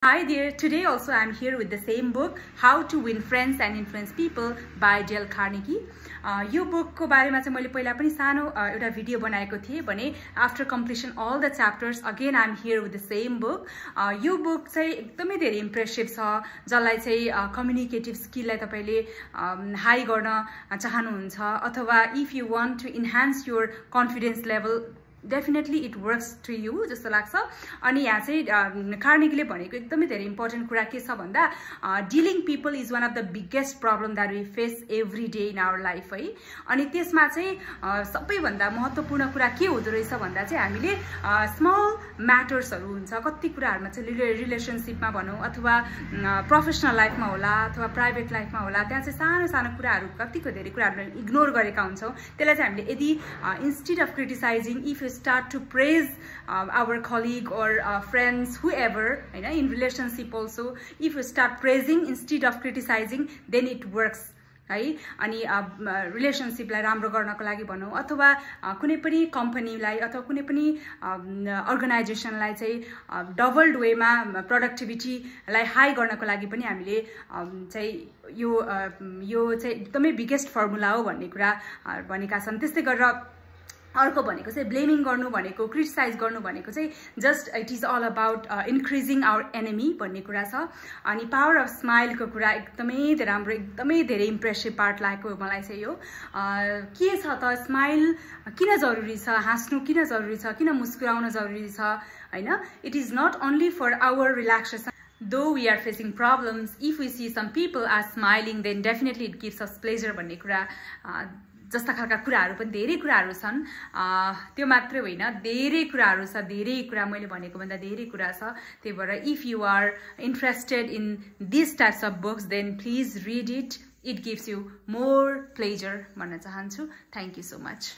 Hi there, today also I'm here with the same book, How to Win Friends and Influence People by Dale Carnegie. यो बुकको बारेमा चाहिँ मैले पहिला पनि सानो एउटा भिडियो बनाएको थिएँ भने after completion all the chapters again I am here with the same book. यो बुक चाहिँ एकदमै धेरै इम्प्रेसिभ छ. जसलाई चाहिँ कम्युनिकेटिभ स्किललाई तपाईले हाई गर्न चाहनुहुन्छ अथवा if you want to enhance your confidence level definitely it works to you जस्तो लाग्छ. अनि यहाँ चाहिँ कार्नेगीले भनेको एकदमै धेरै इम्पोर्टेन्ट कुरा के छ भन्दा dealing people is one of the biggest problem that we face every day in our life है. अनि त्यसमा चाहिँ सबैभन्दा महत्त्वपूर्ण कुरा के हुँदो रहेछ भन्दा चाहिँ हामीले स्मल म्याटर्सहरू हुन्छ कति कुराहरूमा चाहिँ रिलेसनसिपमा भनौँ अथवा प्रोफेसनल लाइफमा होला अथवा प्राइभेट लाइफमा होला त्यहाँ चाहिँ सानो सानो कुराहरू कतिको धेरै कुराहरू इग्नोर गरेका हुन्छौँ. त्यसलाई चाहिँ हामीले यदि instead of criticising if start to praise our colleague or friends, whoever, you know, in relationship also, if you start praising instead of criticizing, then it works. है. अनि रिलेसनसिपलाई राम्रो गर्नको लागि भनौँ अथवा कुनै पनि कम्पनीलाई अथवा कुनै पनि अर्गनाइजेसनलाई चाहिँ डबल्ड वेमा प्रोडक्टिभिटीलाई हाई गर्नको लागि पनि हामीले चाहिँ यो चाहिँ एकदमै बिगेस्ट फर्मुला हो भन्ने कुरा भनेका छन्. त्यस्तै गरेर अर्को भनेको चाहिँ ब्लेमिङ गर्नु भनेको क्रिटिसाइज गर्नु भनेको चाहिँ just it is all about increasing our enemy भन्ने कुरा छ. अनि पावर अफ स्माइलको कुरा एकदमै राम्रो एकदमै धेरै इम्प्रेसिभ पार्ट लागेको मलाई चाहिँ यो के छ त स्माइल किन जरुरी छ, हाँस्नु किन जरुरी छ, किन मुस्कुराउन जरुरी छ हैन. It is not only for our relaxation. Though we are facing problems, if we see some people are smiling, then definitely it gives us pleasure भन्ने कुरा जस्ता खालका कुराहरू पनि धेरै कुराहरू छन्. त्यो मात्रै होइन धेरै कुराहरू छ, धेरै कुरा मैले भनेको भन्दा धेरै कुरा छ. त्यही भएर if you are interested in this types of books then please read it. It gives you more pleasure भन्न चाहन्छु. Thank you so much.